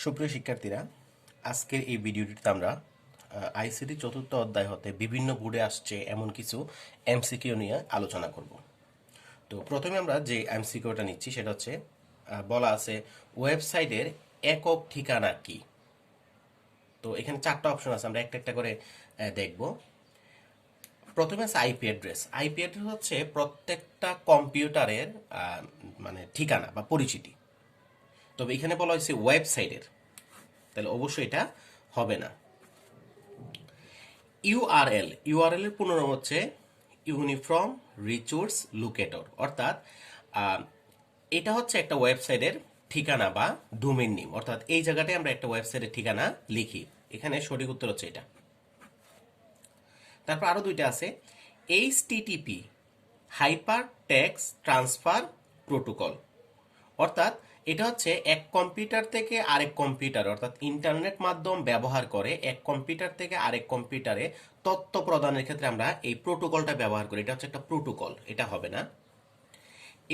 সুপ্রিয় শিক্ষার্থীরা, আজকের এই ভিডিওটিতে আমরা আইসিটি চতুর্থ অধ্যায় হতে বিভিন্ন বোর্ডে আসছে এমন কিছু এমসিকিউ নিয়ে আলোচনা করব। তো প্রথমে আমরা যে এমসিকিউটা নিচ্ছি সেটা হচ্ছে বলা আছে ওয়েবসাইটের একক ঠিকানা কি। তো এখানে চারটা অপশন আছে, আমরা একটা একটা করে দেখব। প্রথমে আছে আইপি অ্যাড্রেস। আইপি অ্যাড্রেস হচ্ছে প্রত্যেকটা কম্পিউটারের মানে ঠিকানা বা পরিচিতি। তবে এখানে বলা হয়েছে ওয়েবসাইটের, তাহলে অবশ্যই এটা হবে না। ইউআরএল, ইউআরএল এর পুনরাম হচ্ছে ইউনিফর্ম রিসোর্স লোকেটর, অর্থাৎ এটা হচ্ছে একটা ওয়েবসাইটের ঠিকানা বা ডোমেইন নেম, অর্থাৎ এই জায়গাটায় আমরা একটা ওয়েবসাইটের ঠিকানা লিখি। এখানে সঠিক উত্তর হচ্ছে এটা। তারপর আরো দুইটা আছে, HTTP hyper text transfer protocol, অর্থাৎ এটা হচ্ছে এক কম্পিউটার থেকে আরেক কম্পিউটার, অর্থাৎ ইন্টারনেট মাধ্যম ব্যবহার করে এক কম্পিউটার থেকে আরেক কম্পিউটারে তথ্য প্রদানের ক্ষেত্রে আমরা এই প্রোটোকলটা ব্যবহার করি। এটা হচ্ছে একটা প্রোটোকল, এটা হবে না।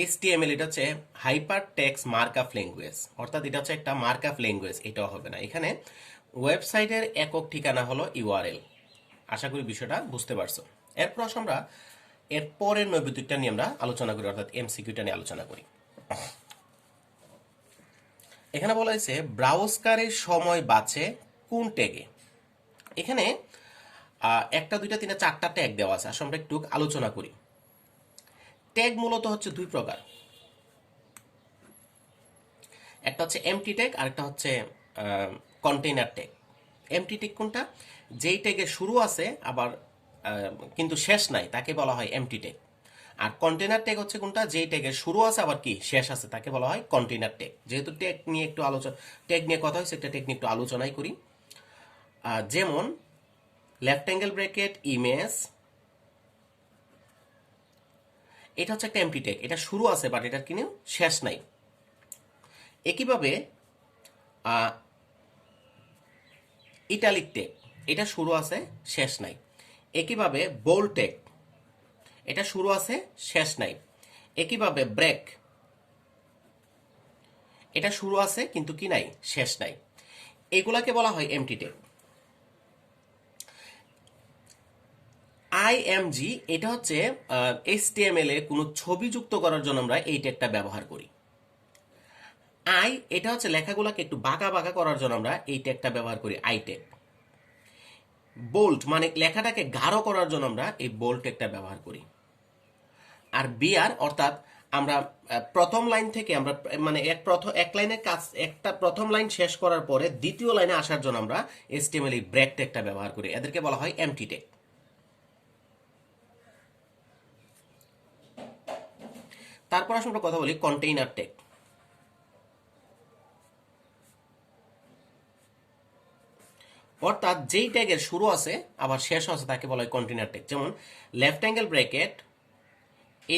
এইচটিএমএল, এটা হচ্ছে হাইপার টেক্সট মার্কআপ ল্যাঙ্গুয়েজ, অর্থাৎ এটা হচ্ছে একটা মার্কআপ ল্যাঙ্গুয়েজ, এটাও হবে না। এখানে ওয়েবসাইটের একক ঠিকানা হলো ইউআরএল। আশা করি বিষয়টা বুঝতে পারছো। এরপর আমরা এর পরের নৈবেদিকটা নিয়ে আমরা আলোচনা করি, অর্থাৎ এমসিকিউটা নিয়ে আলোচনা করি। এখানে বলা হয়েছে ব্রাউজকারের সময় বাঁচে কোন ট্যাগে। এখানে একটা দুইটা তিনটা চারটা ট্যাগ দেওয়া আছে, আসলে আমরা একটু আলোচনা করি। ট্যাগ মূলত হচ্ছে দুই প্রকার, একটা হচ্ছে এমটি ট্যাগ আর একটা হচ্ছে কন্টেইনার ট্যাগ। এমটি ট্যাগ কোনটা? যেই ট্যাগে শুরু আছে আবার কিন্তু শেষ নাই, তাকে বলা হয় এমটি ট্যাগ। আর কন্টেইনার ট্যাগ হচ্ছে কোনটা? যেই ট্যাগের শুরু আছে আবার কি শেষ আছে, তাকে বলা হয় কন্টেইনার ট্যাগ। যেহেতু ট্যাগ নিয়ে একটু আলোচনা, ট্যাগ নিয়ে কথা হয়েছে, একটা ট্যাগ নিয়ে একটু আলোচনাই করি। যেমন লেফট অ্যাঙ্গেল ব্র্যাকেট ইমেজ, এটা হচ্ছে একটা এমটি ট্যাগ, এটা শুরু আছে বাট এটার কিন্তু শেষ নাই। একইভাবে ইটালিক ট্যাগ, এটা শুরু আছে শেষ নাই। একইভাবে বোল্ড ট্যাগ, এটা শুরু আছে শেষ নাই। একইভাবে ব্রেক, এটা শুরু আছে কিন্তু কি নাই, শেষ নাই। এগুলাকে বলা হয় এমটি ট্যাগ। আইএমজি, এটা হচ্ছে এইচটিএমএল এ কোনো ছবি যুক্ত করার জন্য আমরা এই ট্যাগটা ব্যবহার করি। এটা হচ্ছে লেখাগুলোকে একটু বাঁকা বাঁকা করার জন্য আমরা এই ট্যাগটা ব্যবহার করি, আই ট্যাগ। বোল্ড মানে লেখাটাকে গাঢ় করার জন্য আমরা এই বোল্ড ট্যাগটা ব্যবহার করি। আর বিআর অর্থাৎ আমরা প্রথম লাইন থেকে আমরা মানে এক লাইনের কাজ, একটা প্রথম লাইন শেষ করার পরে দ্বিতীয় লাইনে আসার জন্য আমরা এইচটিএমএল এই ব্রেক ট্যাগটা ব্যবহার করি, এদেরকে বলা হয় এমটি ট্যাগ। তারপর আসলে আমরা কথা বলি কন্টেইনার ট্যাগ। অর্থাৎ যেই ট্যাগের শুরু আছে আবার শেষ আছে তাকে বলা হয় কন্টেইনার ট্যাগ। যেমন left angle bracket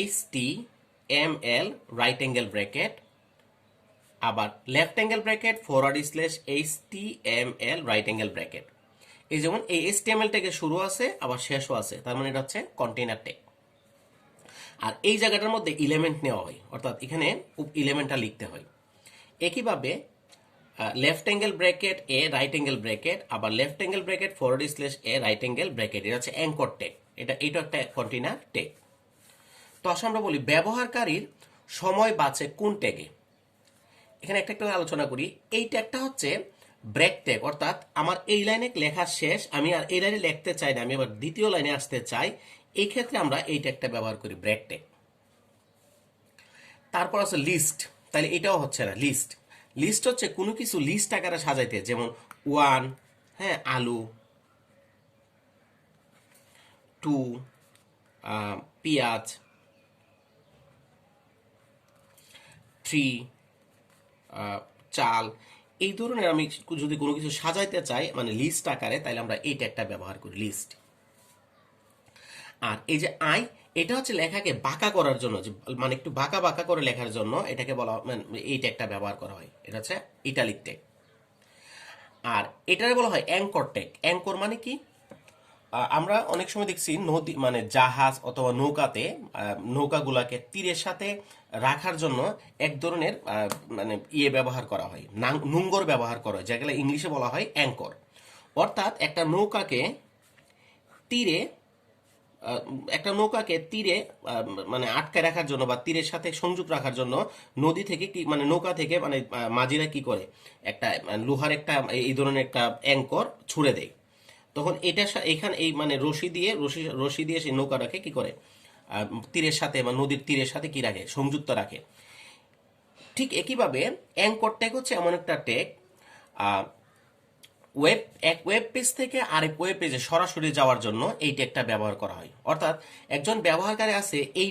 HTML right angle bracket, আবার left angle bracket forward slash HTML right angle bracket. এই যেমন এই HTML ট্যাগের শুরু আছে আবার শেষও আছে, তার মানে এটা হচ্ছে কন্টেইনার ট্যাগ। আর এই জায়গাটার মধ্যে ইলেমেন্ট নেওয়া হয়, অর্থাৎ এখানে ইলেমেন্টটা লিখতে হয়। একইভাবে left angle bracket a right angle bracket, আবার left angle bracket forward slash a right angle bracket, এটা হচ্ছে অ্যাঙ্কর ট্যাগ। এটা একটা কন্টেইনার ট্যাগ। তো আসলে আমরা বলি ব্যবহারকারীর সময় বাঁচে কোন ট্যাগে। এখানে একটা একটা আলোচনা করি। এই ট্যাগটা হচ্ছে ব্রেক ট্যাগ, অর্থাৎ আমার এই লাইনে লেখা শেষ, আমি আর এই লাইনে লিখতে চাই না, আমি আবার দ্বিতীয় লাইনে আসতে চাই, এই ক্ষেত্রে আমরা এই ট্যাগটা ব্যবহার করি, ব্রেক ট্যাগ। তারপর আছে লিস্ট, তাহলে এটাও হচ্ছে না, লিস্ট। লিস্ট হচ্ছে কোনো কিছু লিস্ট আকারে সাজাইতে, যেমন ওয়ান, হ্যাঁ, আলু, টু, পেঁয়াজ, থ্রি, চাল, এই ধরনের আমি যদি কোনো কিছু সাজাইতে চাই মানে লিস্ট আকারে, তাহলে আমরা এই ট্যাগটা ব্যবহার করি, লিস্ট। আর এই যে এটা হচ্ছে লেখাকে বাঁকা করার জন্য, যে মানে একটু বাঁকা বাঁকা করে লেখার জন্য এটাকে বলা এই ট্যাগটা ব্যবহার করা হয়, এটা হচ্ছে ইটালিক ট্যাগ। আর এটারে বলা হয় অ্যাঙ্কর ট্যাগ। অ্যাঙ্কর মানে কি? আমরা অনেক সময় দেখছি নদী মানে জাহাজ অথবা নৌকাতে নৌকাগুলাকে তীরের সাথে রাখার জন্য এক ধরনের মানে ব্যবহার করা হয়, নোঙ্গর ব্যবহার করা হয়, যেগুলো ইংলিশে বলা হয় অ্যাঙ্কর। অর্থাৎ তীরে আহ, একটা নৌকাকে তীরে মানে আটকায় রাখার জন্য বা তীরের সাথে সংযোগ রাখার জন্য নদী থেকে কি মানে নৌকা থেকে মানে মাঝিরা কি করে একটা লোহার একটা এই ধরনের একটা অ্যাঙ্কর ছুড়ে দেয়। তখন এখানে এই মানে রশি দিয়ে সেই নৌকাটাকে কি করে তীরের সাথে বা নদীর তীরের সাথে কি রাখে, সংযুক্ত রাখে। ঠিক একইভাবে অ্যাঙ্কর ট্যাগ হচ্ছে এমন একটা ট্যাগ এক ওয়েব পেজ থেকে আরেক ওয়েব পেজে সরাসরি যাওয়ার জন্য এই ট্যাগটা ব্যবহার করা হয়। অর্থাৎ একজন ব্যবহারকারী আছে এই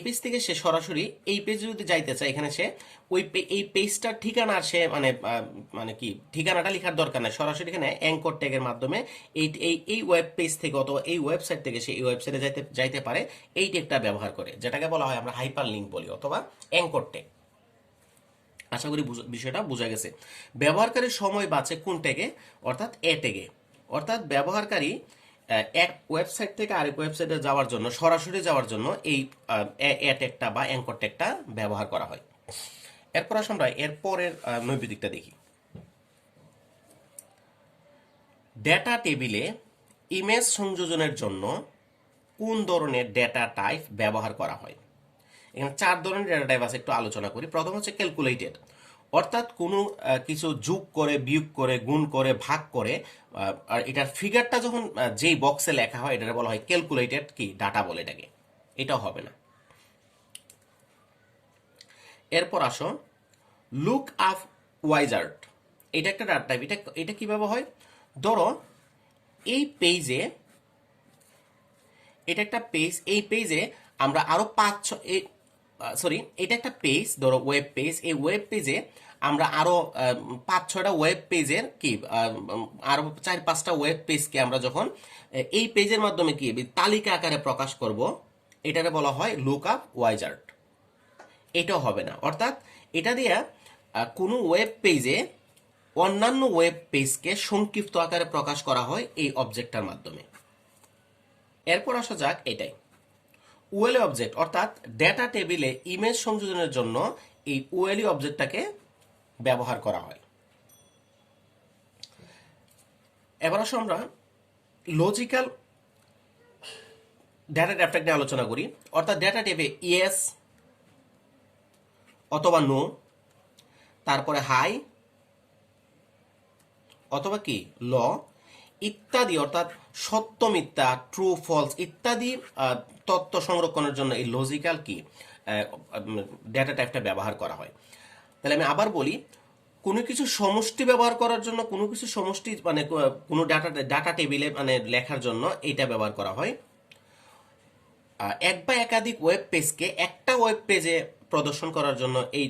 পেজ থেকে সে সরাসরি এই পেজে যদি যাইতে চায়, এখানে সে এই পেজটার ঠিকানা সে মানে মানে কি ঠিকানাটা লেখার দরকার নাই, সরাসরি এখানে অ্যাঙ্কর ট্যাগের মাধ্যমে এই ওয়েব পেজ থেকে অথবা এই ওয়েবসাইট থেকে সে এই ওয়েবসাইটে যাইতে পারে। এই ট্যাগটা ব্যবহার করে, যেটাকে বলা হয় আমরা হাইপার লিঙ্ক বলি অথবা অ্যাঙ্কর ট্যাগ। আশা করি বিষয়টা বোঝা গেছে। ব্যবহারকারীর সময় বাঁচে কোন ট্যাগে? অর্থাৎ এ ট্যাগে। অর্থাৎ ব্যবহারকারী এক ওয়েবসাইট থেকে আরেক ওয়েবসাইটে যাওয়ার জন্য, সরাসরি যাওয়ার জন্য এই এ ট্যাগটা বা অ্যাঙ্কর ট্যাগটা ব্যবহার করা হয়। এরপর আসলে আমরা এরপরের নৈবেদিকটা দেখি। ডেটা টেবিলে ইমেজ সংযোজনের জন্য কোন ধরনের ডেটা টাইপ ব্যবহার করা হয়? এখানে 4 ধরনের ডেটা টাইপ আছে, একটু আলোচনা করি। প্রথম হচ্ছে ক্যালকুলেটেড, অর্থাৎ কোনো কিছু যোগ করে, বিয়োগ করে, গুণ করে, ভাগ করে আর এটার ফিগারটা যখন যেই বক্সে লেখা হয় এটা বলা হয় ক্যালকুলেটেড কি ডাটা বলে এটাকে, এটাও হবে না। এরপর আসো লুক আপ ওয়াইজার্ড, এটা একটা ডাটা টাইপ। এটা কিভাবে হয়? ধরো এই পেজে, এটা একটা পেজ, এই পেজে আমরা আরো এটা একটা পেজ, ধরো ওয়েব পেজ। এই ওয়েব পেজে আমরা আরো 5-6টা ওয়েব পেজের কি আরো 4-5টা ওয়েব পেজকে আমরা যখন এই পেজের মাধ্যমে কি তালিকা আকারে প্রকাশ করব, এটাকে বলা হয় লুক আপ ওয়াইজার্ড। এটাও হবে না। অর্থাৎ এটা দিয়ে কোনো ওয়েব পেজে অন্যান্য ওয়েব পেজকে সংক্ষিপ্ত আকারে প্রকাশ করা হয় এই অবজেক্টটার মাধ্যমে। এরপর আসা যাক এটাই ওএলই অবজেক্ট, অর্থাৎ ডেটা টেবিলে ইমেজ সংযোজনের জন্য এই ওএলই অবজেক্টটাকে ব্যবহার করা হয়। এবার আসো আমরা লজিক্যাল ডেটা টাইপটা নিয়ে আলোচনা করি। অর্থাৎ ডেটা টাইপে ইয়েস অথবা নো, তারপরে হাই অথবা কি ল ইত্যাদি, অর্থাৎ সত্য মিথ্যা, ট্রু ফলস ইত্যাদি তথ্য সংরক্ষণের জন্য এই লজিক্যাল কি ডেটা টাইপটা ব্যবহার করা হয়। তাহলে আমি আবার বলি, কোনো কিছু সমষ্টি ব্যবহার করার জন্য, কোনো কিছু সমষ্টি মানে কোনো ডাটা টেবিলে মানে লেখার জন্য এইটা ব্যবহার করা হয়। এক বা একাধিক ওয়েব পেজকে একটা ওয়েব পেজে প্রদর্শন করার জন্য এই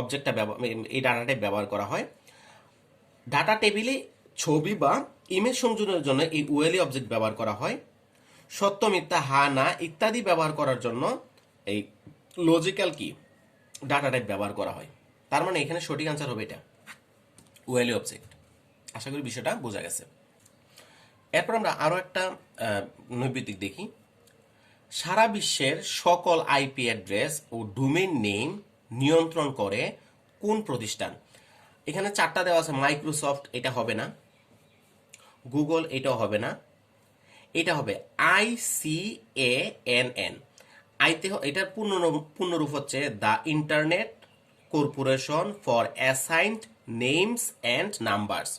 অবজেক্টটা এই ডাটা টাইপ ব্যবহার করা হয়। ডাটা টেবিলে ছবি বা ইমেজ সংযোজনের জন্য এই ওএলই অবজেক্ট ব্যবহার করা হয়। সত্য মিথ্যা হা না ইত্যাদি ব্যবহার করার জন্য এই লজিক্যাল কি ডাটা টাইপ ব্যবহার করা হয়। তার মানে এখানে সঠিক আনসার হবে এটা ওএলই অবজেক্ট। আশা করি বিষয়টা বোঝা গেছে। এরপর আমরা আরো একটা নৈবেদিক দেখি। সারা বিশ্বের সকল আইপি অ্যাড্রেস ও ডোমেইন নেম নিয়ন্ত্রণ করে কোন প্রতিষ্ঠান? এখানে 4টা দেওয়া আছে। মাইক্রোসফট, এটা হবে না। গুগল, এটাও হবে না। এটা হবে ICANN। এটার পূর্ণরূপ হচ্ছে the internet corporation for assigned names and numbers.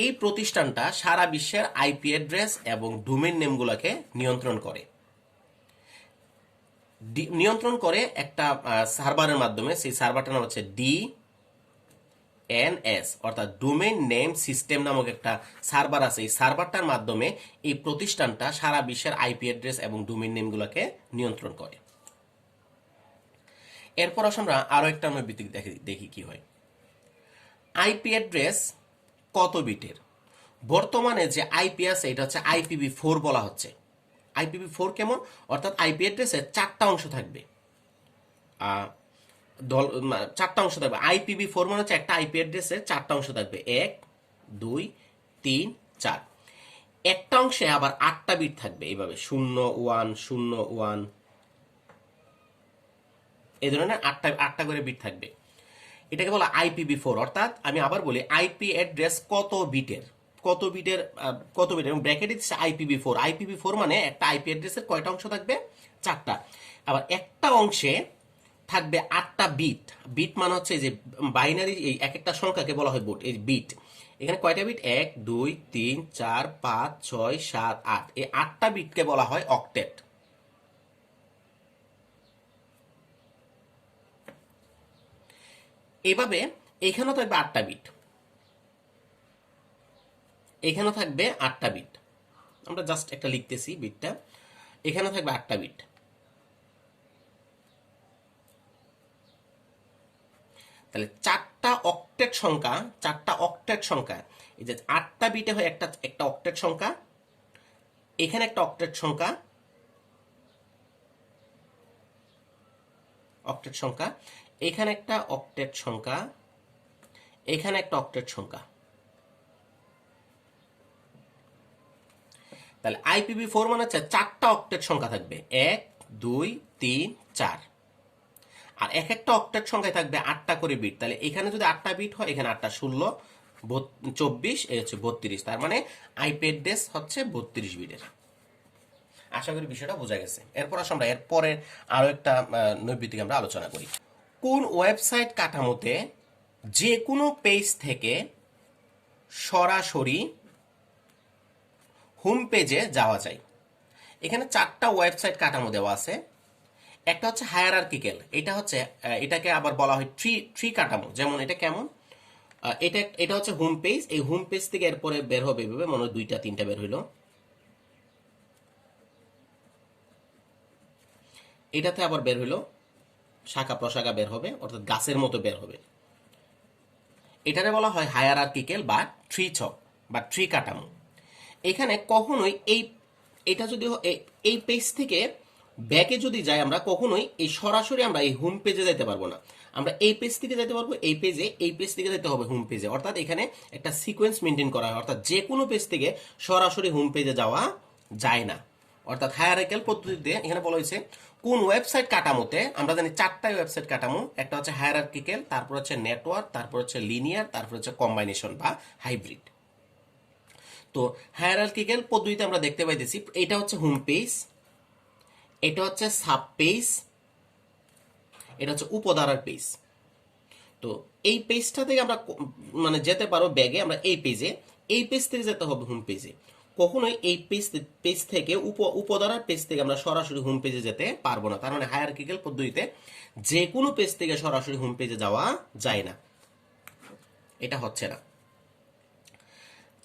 এই প্রতিষ্ঠানটা সারা বিশ্বের আইপি অ্যাড্রেস এবং ডোমেইন নেমগুলোকে নিয়ন্ত্রণ করে একটা সার্ভারের মাধ্যমে। সেই সার্ভারটার নাম হচ্ছে DNS, অর্থাৎ ডোমেইন নেম সিস্টেম নামক একটা সার্ভার আছে। এই সার্ভারটার মাধ্যমে এই প্রতিষ্ঠানটা সারা বিশ্বের আইপি অ্যাড্রেস এবং ডোমেইন নেমগুলোকে নিয়ন্ত্রণ করে। এরপর আমরা আরো একটা নৈবেদিক দেখি কি হয়। আইপি অ্যাড্রেস কত বিটের? বর্তমানে যে আইপি আছে এটা হচ্ছে IPv4 বলা হচ্ছে। IPv4 কেমন? অর্থাৎ আইপি অ্যাড্রেসের 4টা অংশ থাকবে। 4টা অংশ থাকবে। IPv4 মানে হচ্ছে একটা আইপি অ্যাড্রেসের 4টা অংশ থাকবে, 1 2 3 4। একটা অংশে আবার 8টা বিট থাকবে, এইভাবে 0 1 0 1 এই ধরনের আটটা করে বিট থাকবে। এটাকে বলা IPv4। অর্থাৎ আমি আবার বলি, আইপি অ্যাড্রেস কত বিটের এবং ব্র্যাকেটে দিচ্ছে IPv4 মানে একটা আইপি অ্যাড্রেসের কয়টা অংশ থাকবে? 4টা। আবার একটা অংশে থাকবে 8টা বিট। বিট মানে হচ্ছে যে বাইনারি, এই এক একটা সংখ্যাকে বলা হয় এই বিট। এখানে কয়টা বিট? 1 2 3 4 5 6 7 8। এই 8টা বিটকে বলা হয় অক্টেট। এভাবে এখানেও থাকবে 8টা বিট, এখানেও থাকবে 8টা বিট। আমরা জাস্ট একটা লিখতেছি বিটটা। এখানে থাকবে 8টা বিট। তাহলে 4টা অক্টেট সংখ্যা, এই যে 8টা বিটে হয় একটা একটা অক্টেট সংখ্যা। এখানে একটা অক্টেট সংখ্যা, এখানে একটা অক্টেট সংখ্যা, এখানে একটা অক্টেট সংখ্যা। তাহলে IPv4 মানে হচ্ছে 4টা অক্টেট সংখ্যা থাকবে, 1 2 3 4। আর এক একটা অক্টেট সংখ্যায় থাকবে 8টা করে বিট। তাহলে এখানে যদি 8টা বিট হয়, এখানে 8টা 16 24, এই হচ্ছে 32। তার মানে আইপি অ্যাড্রেস হচ্ছে 32 বিটের। আশা করি বিষয়টা বোঝা গেছে। এরপর আসলে আমরা এরপরের আরো একটা নৈবিত্তিক আমরা আলোচনা করি। কোন ওয়েবসাইট কাঠামোতে যে কোনো পেজ থেকে সরাসরি হোম পেজে যাওয়া যায়? এখানে 4টা ওয়েবসাইট কাঠামো দেওয়া আছে। একটা হচ্ছে হায়ারার্কিক্যাল, এটা হচ্ছে এটাকে আবার বলা হয় ট্রি কাঠামো। যেমন এটা কেমন? এটা হচ্ছে হোম পেজ। এই হোম পেজ থেকে এরপরে বের হবে এভাবে, মনে হয় 2টা 3টা বের হইলো। এটাতে আবার বের হইলো, শাখা প্রশাখা বের হবে, অর্থাৎ গাছের মতো বের হবে। এটারে বলা হয় হায়ারার্কিক্যাল বা ট্রি চক বা ট্রি কাঠামো। এখানে কখনোই এটা যদি এই পেজ থেকে ব্যাকে যদি যাই, আমরা কখনোই এই সরাসরি আমরা এই হোম পেজে যেতে পারবো না। আমরা এই পেজ থেকে যেতে পারবো এই পেজে, এই পেজ থেকে যেতে হবে হোম পেজে। অর্থাৎ এখানে একটা সিকোয়েন্স মেনটেন করা হয়, অর্থাৎ যে কোনো পেজ থেকে সরাসরি হোম পেজে যাওয়া যায় না। অর্থাৎ হায়ারার্কিক্যাল পদ্ধতিতে এখানে বলা হয়েছে কোন ওয়েবসাইট কাঠামোতে, আমরা জানি 4টাই ওয়েবসাইট কাঠামো। একটা হচ্ছে হায়ারার্কিক্যাল, তারপর হচ্ছে নেটওয়ার্ক, তারপর হচ্ছে লিনিয়ার, তারপর হচ্ছে কম্বাইনেশন বা হাইব্রিড। তো হায়ারার্কিক্যাল পদ্ধতিতে আমরা দেখতে পাইতেছি এটা হচ্ছে হোম পেজ, এটা হচ্ছে সাব পেজ, এটা হচ্ছে উপধারার পেজ। তো এই পেজটা থেকে আমরা মানে যেতে পারো ব্যাগে, আমরা এই পেজে, এই পেজ থেকে যেতে হবে হোম পেজে। কখনোই এই পেজ থেকে উপধারার পেজ থেকে আমরা সরাসরি হোম পেজে যেতে পারবো না। তার মানে হায়ারার্কিক্যাল পদ্ধতিতে যে কোনো পেজ থেকে সরাসরি হোম পেজে যাওয়া যায় না, এটা হচ্ছে না।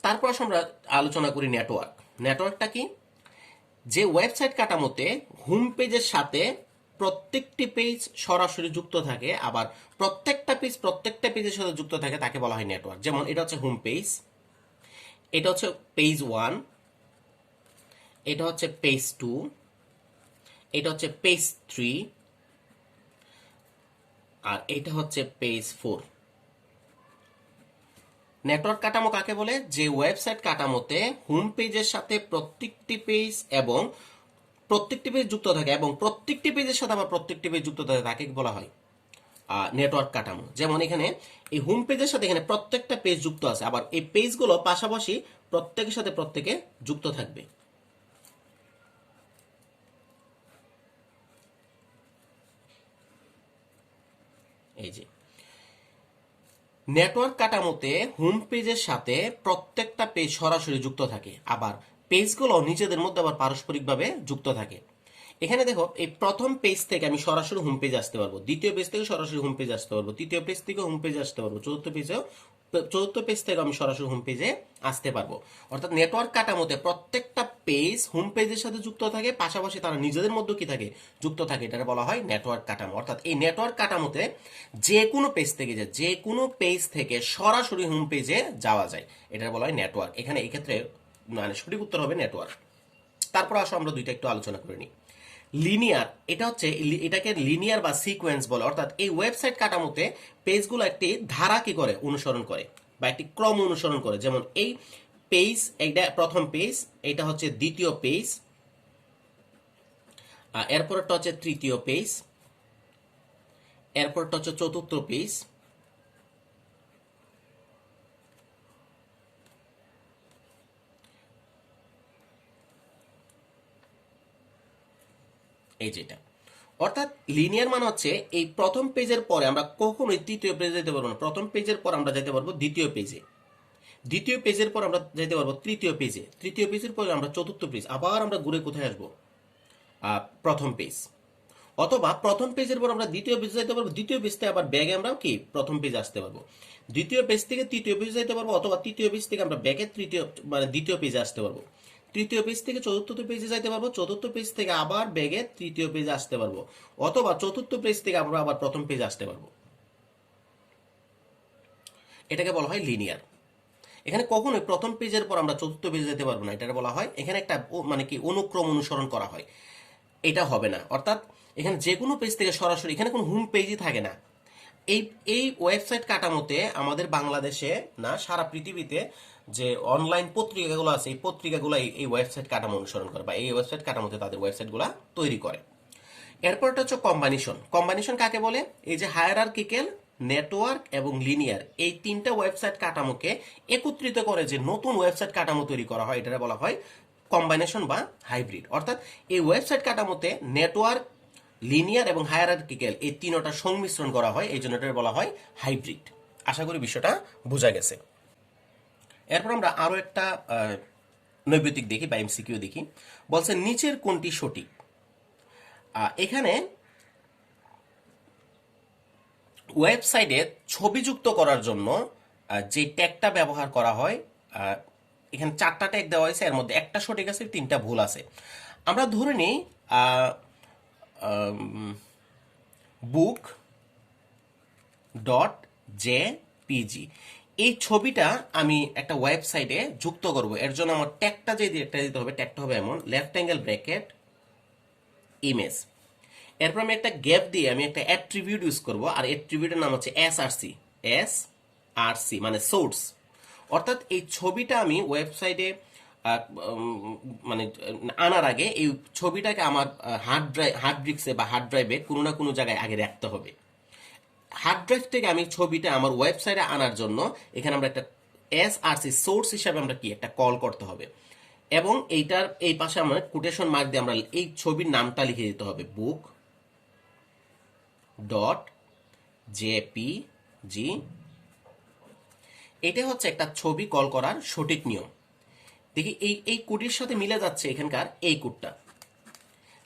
তারপর আমরা আলোচনা করি নেটওয়ার্ক। নেটওয়ার্কটা কি? যে ওয়েবসাইট কাঠামোতে হোম পেজের সাথে প্রত্যেকটি পেজ সরাসরি যুক্ত থাকে, আবার প্রত্যেকটা পেজের সাথে যুক্ত থাকে, তাকে বলা হয় নেটওয়ার্ক। যেমন এটা হচ্ছে হোম পেজ, এটা হচ্ছে পেজ 1, এটা হচ্ছে পেজ 2, এটা হচ্ছে পেজ 3, আর এটা হচ্ছে পেজ 4। নেটওয়ার্ক কাঠামো কাকে বলে? যে ওয়েবসাইট কাঠামোতে হোম পেজের সাথে প্রত্যেকটি পেজ যুক্ত থাকে এবং প্রত্যেকটি পেজের সাথে আবার প্রত্যেকটি পেজ যুক্ত থাকে, তাকে বলা হয় নেটওয়ার্ক কাঠামো। যেমন এখানে এই হোম পেজের সাথে এখানে প্রত্যেকটা পেজ যুক্ত আছে, আবার এই পেজগুলো পাশাপাশি প্রত্যেকের সাথে প্রত্যেকে যুক্ত থাকবে। এই যে নেটওয়ার্ক কাঠামোতে হোম পেজের সাথে প্রত্যেকটা পেজ সরাসরি যুক্ত থাকে, আবার পেজগুলো নিজেদের মধ্যে আবার পারস্পরিকভাবে যুক্ত থাকে। এখানে দেখো, এই প্রথম পেজ থেকে আমি সরাসরি হোম পেজ আসতে পারবো, দ্বিতীয় পেজ থেকে সরাসরি হোম পেজ আসতে পারবো, তৃতীয় পেজ থেকে হোম পেজে আসতে পারবো, চতুর্থ পেজ থেকে আমি সরাসরি হোম পেজে আসতে পারবো। অর্থাৎ নেটওয়ার্ক কাঠামোতে প্রত্যেকটা পেজ হোম পেজের সাথে যুক্ত থাকে, পাশাপাশি তারা নিজেদের মধ্যে কি থাকে? যুক্ত থাকে। এটা বলা হয় নেটওয়ার্ক কাঠামো। অর্থাৎ এই নেটওয়ার্ক কাঠামোতে যে কোনো পেজ থেকে সরাসরি হোম পেজে যাওয়া যায়, এটা বলা হয় নেটওয়ার্ক। এখানে এই ক্ষেত্রে মানে সঠিক উত্তর হবে নেটওয়ার্ক। তারপর আসো আমরা দুইটা একটু আলোচনা করে নিই। লিনিয়ার, এটাকে লিনিয়ার বা সিকোয়েন্স বলে। অর্থাৎ এই ওয়েবসাইট কাঠামোতে পেজগুলো একটি ধারা কি করে? অনুসরণ করে বা একটি ক্রম অনুসরণ করে। যেমন এই পেজ, এটা প্রথম পেজ, এটা হচ্ছে দ্বিতীয় পেজ, এরপরটা হচ্ছে তৃতীয় পেজ, এরপরটা হচ্ছে চতুর্থ পেজ, এই যেটা। অর্থাৎ লিনিয়ার মানে হচ্ছে এই প্রথম পেজের পরে আমরা কখনোই তৃতীয় পেজে যেতে পারবো না, প্রথম পেজের পর আমরা যেতে পারবো দ্বিতীয় পেজে, দ্বিতীয় পেজের পর আমরা যেতে পারবো তৃতীয় পেজে, তৃতীয় পেজের পর আমরা চতুর্থ পেজ, আবার আমরা ঘুরে কোথায় আসবো, প্রথম পেজ। অথবা প্রথম পেজের পর আমরা দ্বিতীয় পেজে যেতে পারবো, দ্বিতীয় পেজ থেকে আবার ব্যাগে আমরা কি প্রথম পেজে আসতে পারবো, দ্বিতীয় পেজ থেকে তৃতীয় পেজে যেতে পারবো, অথবা তৃতীয় পেজ থেকে আমরা ব্যাগে তৃতীয় মানে দ্বিতীয় পেজে আসতে পারবো, তৃতীয় পেজ থেকে চতুর্থ পেজে যাইতে পারবো, চতুর্থ পেজ থেকে আবার ব্যাগে তৃতীয় পেজে আসতে পারবো, অথবা চতুর্থ পেজ থেকে আমরা আবার প্রথম পেজে আসতে পারবো। এটাকে বলা হয় লিনিয়ার। এখানে কখনোই প্রথম পেজের পর আমরা চতুর্থ পেজে যেতে পারবো না, এটা বলা হয় এখানে একটা মানে কি অনুক্রম অনুসরণ করা হয়, এটা হবে না। অর্থাৎ এখানে যে কোনো পেজ থেকে সরাসরি, এখানে কোনো হোম পেজই থাকে না। এই এই ওয়েবসাইট কাঠামোতে আমাদের বাংলাদেশে না সারা পৃথিবীতে যে অনলাইন পত্রিকাগুলো আছে, এই পত্রিকাগুলো এই ওয়েবসাইট কাঠামো অনুসরণ করে বা এই ওয়েবসাইট কাঠামোতে তাদের ওয়েবসাইটগুলো তৈরি করে। এরপরটা হচ্ছে কম্বাইনেশন। কম্বাইনেশন কাকে বলে? এই যে হায়ারার্কিক্যাল, নেটওয়ার্ক এবং লিনিয়ার, এই তিনটা ওয়েবসাইট কাঠামোকে একত্রিত করে যে নতুন ওয়েবসাইট কাঠামো তৈরি করা হয়, এটা বলা হয় কম্বাইনেশন বা হাইব্রিড। অর্থাৎ এই ওয়েবসাইট কাঠামোতে নেটওয়ার্ক, লিনিয়ার এবং হায়ারার্কিক্যাল এই তিনটা সংমিশ্রণ করা হয়, এই জন্য এটা বলা হয় হাইব্রিড। আশা করি বিষয়টা বোঝা গেছে। এরপর আমরা আরো একটা নৈবেদিক দেখি বা এমসিকিউ দেখি। বলছে নিচের কোনটি সঠিক? এখানে ওয়েবসাইটে ছবি যুক্ত করার জন্য যে ট্যাগটা ব্যবহার করা হয়, এখানে 4টা ট্যাগ দেওয়া হয়েছে, এর মধ্যে একটা সঠিক আছে, 3টা ভুল আছে। আমরা ধরে নিই বুক ডট জেপিজি, এই ছবিটা আমি একটা ওয়েবসাইটে যুক্ত করব, এর জন্য আমার ট্যাগটা যে দিতে হবে, ট্যাগটা হবে এমন লেফট অ্যাঙ্গেল ব্র্যাকেট ইমেজ, এরপর আমি একটা গ্যাপ দিয়ে আমি একটা অ্যাট্রিবিউট ইউজ করব, আর অ্যাট্রিবিউটের নাম হচ্ছে এসআরসি মানে সোর্স। অর্থাৎ এই ছবিটা আমি ওয়েবসাইটে মানে আনার আগে এই ছবিটাকে আমার হার্ড ডিস্কে বা হার্ড ড্রাইভে কোনো না কোনো জায়গায় আগে রাখতে হবে। হার্ড ড্রাইভ থেকে আমি ছবিটা আমার ওয়েবসাইটে আনার জন্য এখানে আমরা একটা এসআরসি সোর্স হিসাবে আমরা কি একটা কল করতে হবে, এবং এইটার এই পাশে আমরা কোটেশন মার্ক দিয়ে আমরা এই ছবির নামটা লিখে দিতে হবে, বুক ডট জেপিজি। এটা হচ্ছে একটা ছবি কল করার সঠিক নিয়ম। দেখি এই কোডের সাথে মিলে যাচ্ছে এখানকার এই কোডটা,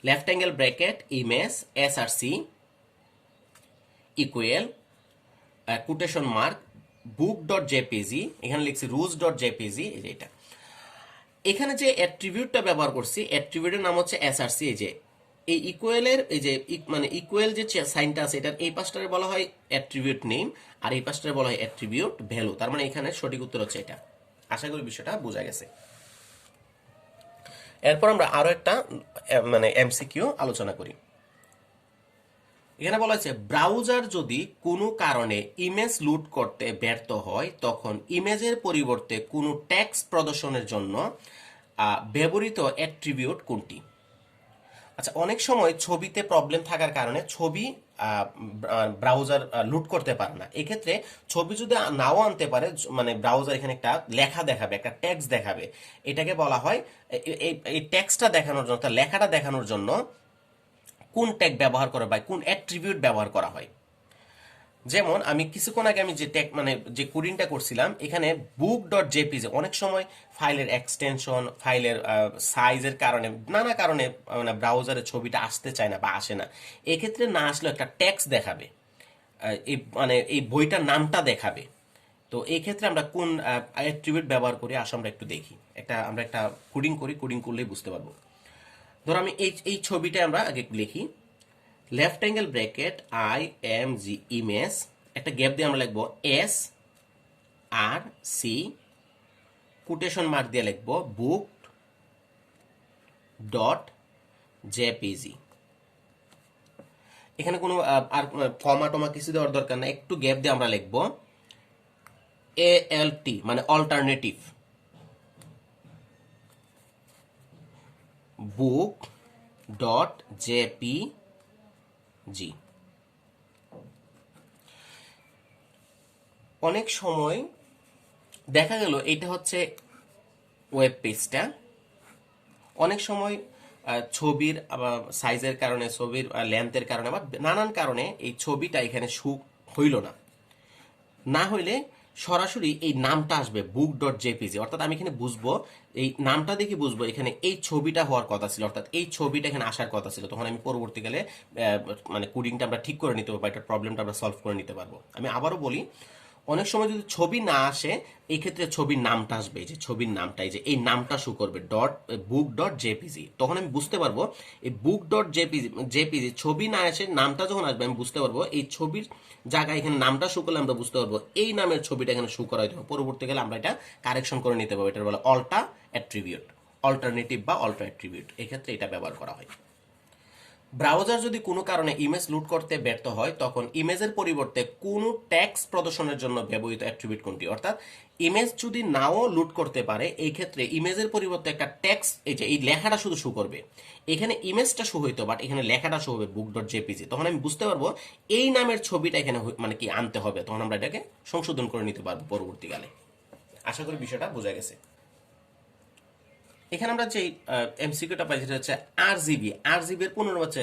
left angle bracket image src equal quotation mark book dot jpg, এখানে লিখছি রুজ ডট জেপিজি। এটা এখানে যে অ্যাট্রিবিউটটা ব্যবহার করছি, অ্যাট্রিবিউটের নাম হচ্ছে এসআরসি। এই যে এই ইকুয়ালের এই যে মানে ইকুয়াল যে সাইনটা আছে, এটার এই পাশটারে বলা হয় অ্যাট্রিবিউট নেম, আর এই পাশটারে বলা হয় অ্যাট্রিবিউট ভ্যালু। তার মানে এখানে সঠিক উত্তর হচ্ছে এটা। আশা করি বিষয়টা বোঝা গেছে। এরপর আমরা আরো একটা মানে এমসিকিউ আলোচনা করি। এখানে বলা হয়েছে ব্রাউজার যদি কোনো কারণে ইমেজ লুট করতে ব্যর্থ হয়, তখন ইমেজের পরিবর্তে কোনো টেক্সট প্রদর্শনের জন্য ব্যবহৃত অ্যাট্রিবিউট কোনটি? আচ্ছা, অনেক সময় ছবিতে প্রবলেম থাকার কারণে ছবি ব্রাউজার লুট করতে পারে না। এক্ষেত্রে ছবি যদি নাও আনতে পারে, মানে ব্রাউজার এখানে একটা লেখা দেখাবে, একটা টেক্সট দেখাবে, এটাকে বলা হয় এই টেক্সটটা দেখানোর জন্য, লেখাটা দেখানোর জন্য কোন ট্যাগ ব্যবহার করা হয়, কোন অ্যাট্রিবিউট ব্যবহার করা হয়। যেমন আমি কিছুক্ষণ আগে আমি যে ট্যাগ মানে যে কোডিংটা করছিলাম, এখানে বুক ডট জেপিজি অনেক সময় ফাইলের এক্সটেনশন, ফাইলের সাইজের কারণে, নানা কারণে মানে ব্রাউজারে ছবিটা আসতে চায় না বা আসে না। এক্ষেত্রে না আসলে একটা ট্যাক্স দেখাবে, এই মানে এই বইটার নামটা দেখাবে। তো এই ক্ষেত্রে আমরা কোন অ্যাট্রিবিউট ব্যবহার করি, আসলে আমরা একটু দেখি। আমরা একটা কোডিং করি, কোডিং করলেই বুঝতে পারবো। ধরো আমি এই ছবিটা আমরা আগে লিখি, left angle bracket IMG image, একটা গ্যাপ দিয়ে আমরা লিখবো SRC, কোটেশন মার্ক দিয়ে লিখবো বুক ডট জেপিজি। এখানে কোনো আর কমা টমা কিছু দেওয়ার দরকার না, একটু গ্যাপ দিয়ে আমরা লিখবো ALT মানে অল্টারনেটিভ, বুক ডট জেপিজি। অনেক সময় দেখা গেল এটা হচ্ছে ওয়েব পেজটা, অনেক সময় ছবির সাইজের কারণে, ছবির লেন্থের কারণে বা নানান কারণে এই ছবিটা এখানে হইল না, না হইলে সরাসরি এই নামটা আসবে বুক ডট জেপিজি, অর্থাৎ আমি এখানে বুঝবো, এই নামটা দেখে বুঝবো এখানে এই ছবিটা হওয়ার কথা ছিল, অর্থাৎ এই ছবিটা এখানে আসার কথা ছিল। তখন আমি পরবর্তীকালে মানে কোডিংটা আমরা ঠিক করে নিতে পারবো, এটার প্রবলেমটা আমরা সলভ করে নিতে পারবো। আমি আবারও বলি, অনেক সময় যদি ছবি না আসে, এই ক্ষেত্রে ছবির নামটা আসবে, এই যে ছবির নামটা, এই যে এই নামটা শো করবে ডট বুক ডট জেপিজি। তখন আমি বুঝতে পারবো এই বুক ডট জেপিজি ছবি না এসে নামটা যখন আসবে, আমি বুঝতে পারবো এই ছবির জায়গায় এখানে নামটা শো করলে আমরা বুঝতে পারবো এই নামের ছবিটা এখানে শো করা হতে হবে। পরবর্তীকালে আমরা এটা কারেকশন করে নিতে পারবো, এটা বলে অল্টা অ্যাট্রিবিউট, অল্টারনেটিভ বা অল্টা অ্যাট্রিবিউট, এক্ষেত্রে এটা ব্যবহার করা হয়। ব্রাউজার যদি কোনো কারণে ইমেজ লুট করতে ব্যর্থ হয়, তখন ইমেজের পরিবর্তে কোনো টেক্সট প্রদর্শনের জন্য ব্যবহৃত অ্যাট্রিবিউট কোনটি? অর্থাৎ ইমেজ যদি নাও লুট করতে পারে, এই ক্ষেত্রে ইমেজের পরিবর্তে একটা টেক্সট, এই যে এই লেখাটা শুধু শো করবে, এখানে ইমেজটা শো হইতো বাট এখানে লেখাটা শো হবে বুক ডট জেপিজি। তখন আমি বুঝতে পারবো এই নামের ছবিটা এখানে মানে কি আনতে হবে, তখন আমরা এটাকে সংশোধন করে নিতে পারবো পরবর্তীকালে। আশা করি বিষয়টা বোঝা গেছে। এখানে আমরা যে এমসিকিউটা পাই সেটা হচ্ছে আরজিবি। আরজিবি এর পূর্ণ হচ্ছে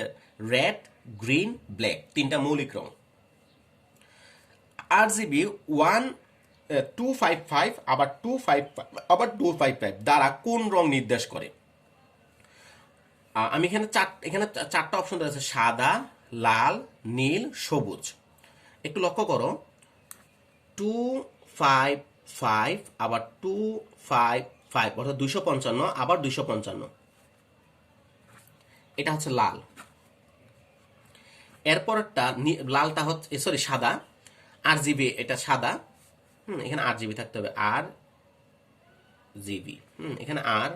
রেড, গ্রিন, ব্ল্যাক, তিনটা মৌলিক রং। আরজিবি 255 আবার 255 দ্বারা কোন রং নির্দেশ করে? আমি এখানে চারটা অপশন রয়েছে, সাদা, লাল, নীল, সবুজ। একটু লক্ষ্য করো, 255 আবার 255 অর্থাৎ 255 আবার 255, এটা হচ্ছে লাল। এরপরটা লালটা হচ্ছে সরি সাদা, আরজিবি, এটা সাদা। এখানে আরজিবি থাকতে হবে, আর জিবি, এখানে আর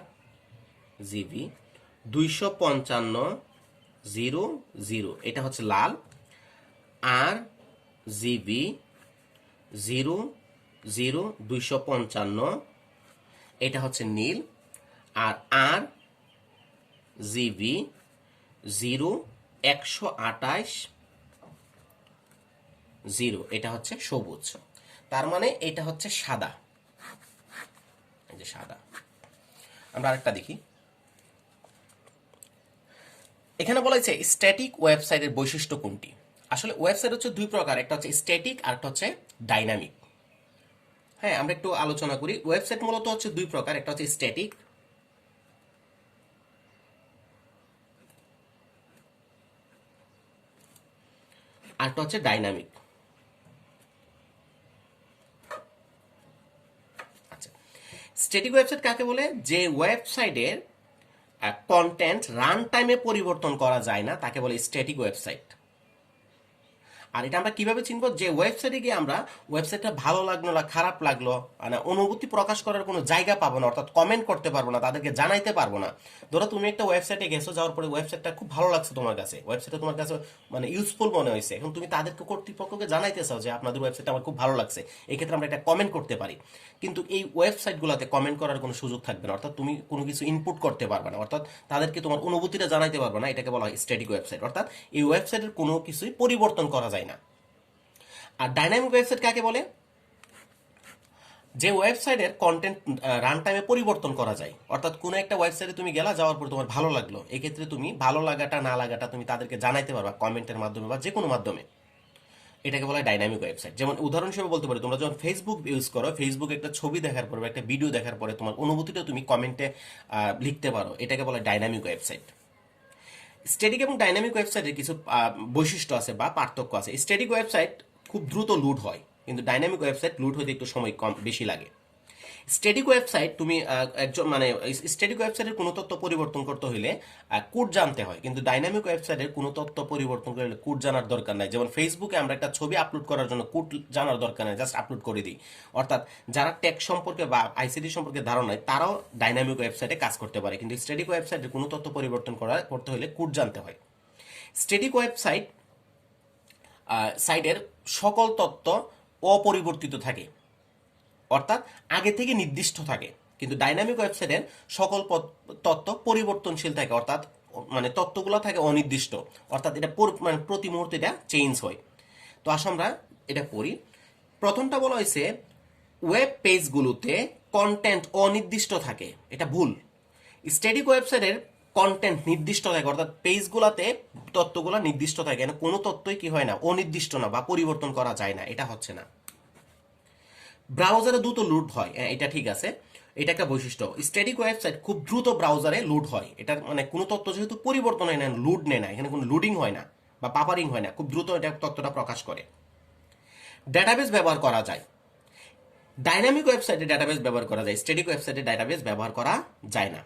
জিবি 255 এটা হচ্ছে লাল, আর জিবি 255 এটা হচ্ছে নীল, আর আর জিবি 128 এটা হচ্ছে সবুজ। তার মানে এটা হচ্ছে সাদা, এই যে সাদা। আমরা আরেকটা দেখি, এখানে বলা হয়েছে স্ট্যাটিক ওয়েবসাইটের বৈশিষ্ট্য কোনটি? আসলে ওয়েবসাইট হচ্ছে দুই প্রকার, একটা হচ্ছে স্ট্যাটিক আর একটা হচ্ছে ডাইনামিক। হ্যাঁ, আমরা একটু আলোচনা করি। ওয়েবসাইট মূলত হচ্ছে দুই প্রকার, একটা হচ্ছে স্ট্যাটিক আর একটা হচ্ছে ডাইনামিক। আচ্ছা, স্ট্যাটিক ওয়েবসাইট কাকে বলে? যে ওয়েবসাইটের কন্টেন্ট রান টাইমে পরিবর্তন করা যায় না, তাকে বলে স্ট্যাটিক ওয়েবসাইট। আর এটা আমরা কিভাবে চিনবো? যে ওয়েবসাইটে গিয়ে আমরা ওয়েবসাইটটা ভালো লাগলো না খারাপ লাগলো মানে অনুভূতি প্রকাশ করার কোনো জায়গা পাবো না, অর্থাৎ কমেন্ট করতে পারবো না, তাদেরকে জানাইতে পারবো না। ধরো তুমি একটা ওয়েবসাইটে গেছো, যাওয়ার পরে ওয়েবসাইটটা খুব ভালো লাগছে তোমার কাছে, ওয়েবসাইটটা তোমার কাছে মানে ইউজফুল মনে হয়েছে, এখন তুমি তাদেরকে কর্তৃপক্ষকে জানাইতে চাও যে আপনাদের ওয়েবসাইটটা আমার খুব ভালো লাগছে, এই ক্ষেত্রে আমরা একটা কমেন্ট করতে পারি। কিন্তু এই ওয়েবসাইটগুলোতে কমেন্ট করার কোনো সুযোগ থাকবে না, অর্থাৎ তুমি কোনো কিছু ইনপুট করতে পারবে না, অর্থাৎ তাদেরকে তোমার অনুভূতিটা জানাইতে পারবে না। এটাকে বলা হয় স্ট্যাটিক ওয়েবসাইট, অর্থাৎ এই ওয়েবসাইটের কোনো কিছুই পরিবর্তন করা যায় না। আর ডাইনামিক ওয়েবসাইট কাকে বলে? যে ওয়েবসাইটের কন্টেন্ট রান টাইমে পরিবর্তন করা যায়, অর্থাৎ কোনো একটা ওয়েবসাইটে তুমি গেলা, যাওয়ার পর তোমার ভালো লাগলো, এক্ষেত্রে তুমি ভালো লাগাটা না লাগাটা তুমি তাদেরকে জানাইতে পারবা কমেন্টের মাধ্যমে বা যে কোনো মাধ্যমে, এটাকে বলা হয় ডাইনামিক ওয়েবসাইট। যেমন উদাহরণ হিসেবে বলতে পারি, তোমরা যখন ফেসবুক ইউজ করো, ফেসবুক একটা ছবি দেখার পর বা একটা ভিডিও দেখার পরে তোমার অনুভূতিটা তুমি কমেন্টে লিখতে পারো, এটাকে বলা হয় ডাইনামিক ওয়েবসাইট। স্ট্যাটিক এবং ডাইনামিক ওয়েবসাইটের কিছু বৈশিষ্ট্য আছে বা পার্থক্য আছে। স্ট্যাটিক ওয়েবসাইট খুব দ্রুত লোড হয়, কিন্তু ডাইনামিক ওয়েবসাইট লোড হতে একটু সময় বেশি লাগে। স্ট্যাটিক ওয়েবসাইট তুমি একজন মানে স্ট্যাটিক ওয়েবসাইটের কোনো তথ্য পরিবর্তন করতে হলে কোড জানতে হয়, কিন্তু ডাইনামিক ওয়েবসাইটের কোনো তথ্য পরিবর্তন করলে কোড জানার দরকার নাই। যেমন ফেসবুকে আমরা একটা ছবি আপলোড করার জন্য কোড জানার দরকার নাই, জাস্ট আপলোড করে দিই। অর্থাৎ যারা টেক সম্পর্কে বা আইসিটি সম্পর্কে ধারণা নাই, তারাও ডাইনামিক ওয়েবসাইটে কাজ করতে পারে, কিন্তু স্ট্যাটিক ওয়েবসাইটের কোনো তথ্য পরিবর্তন করতে হলে কোড জানতে হয়। স্ট্যাটিক ওয়েবসাইট সাইটের সকল তথ্য অপরিবর্তিত থাকে, অর্থাৎ আগে থেকে নির্দিষ্ট থাকে, কিন্তু ডাইনামিক ওয়েবসাইটের সকল তথ্য পরিবর্তনশীল থাকে, অর্থাৎ মানে তথ্যগুলো থাকে অনির্দিষ্ট, অর্থাৎ এটা মানে প্রতি মুহূর্তে এটা চেঞ্জ হয়। তো আসলে আমরা এটা পড়ি। প্রথমটা বলা হয়েছে ওয়েব পেজগুলোতে কন্টেন্ট অনির্দিষ্ট থাকে, এটা ভুল। স্ট্যাটিক ওয়েবসাইটের কন্টেন্ট নির্দিষ্ট থাকে, অর্থাৎ পেজগুলোতে তথ্যগুলো নির্দিষ্ট থাকে, কোনো তথ্যই কি হয় না, অনির্দিষ্ট না বা পরিবর্তন করা যায় না, এটা হচ্ছে না। ব্রাউজারে দ্রুত লুড হয়, এটা ঠিক আছে, এটা একটা বৈশিষ্ট্য। স্ট্যাটিক ওয়েবসাইট খুব দ্রুত ব্রাউজারে লুড হয়, এটার মানে কোনো তথ্য যেহেতু পরিবর্তন হয় না, লুড নেয় না, এখানে কোনো লুডিং হয় না বা পাপারিং হয় না, খুব দ্রুত এটা তথ্যটা প্রকাশ করে। ডেটাবেস ব্যবহার করা যায়, ডাইনামিক ওয়েবসাইটে ডেটাবেস ব্যবহার করা যায়, স্ট্যাটিক ওয়েবসাইটে ডেটাবেস ব্যবহার করা যায় না।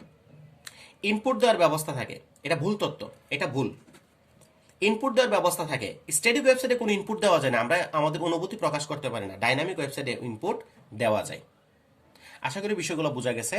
ইনপুট দেওয়ার ব্যবস্থা থাকে, এটা ভুল তথ্য, এটা ভুল। ইনপুট দেওয়ার ব্যবস্থা থাকে, স্ট্যাটিক ওয়েবসাইটে কোনো ইনপুট দেওয়া যায় না, আমরা আমাদের অনুভূতি প্রকাশ করতে পারি না, ডাইনামিক ওয়েবসাইটে ইনপুট দেওয়া যায়। আশা করি বিষয়গুলো বোঝা গেছে।